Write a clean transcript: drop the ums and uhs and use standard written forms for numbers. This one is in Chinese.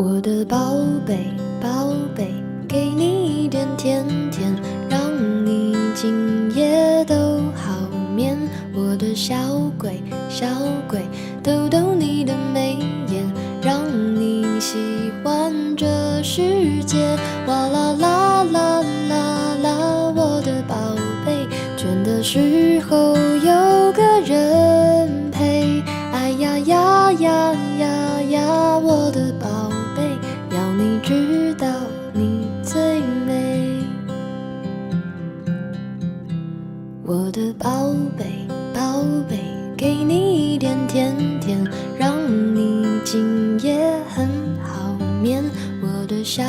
我的宝贝，宝贝，给你一点甜甜，让你今夜都好眠。我的小鬼，小鬼，逗逗你的眉眼，让你喜欢这世界。哇啦啦啦啦啦，我的宝贝，倦的时候有个人陪。哎呀呀呀呀呀，我的宝贝，要你知道你最美。我的宝贝，宝贝，给你一点甜甜，让你今夜很好眠。我的小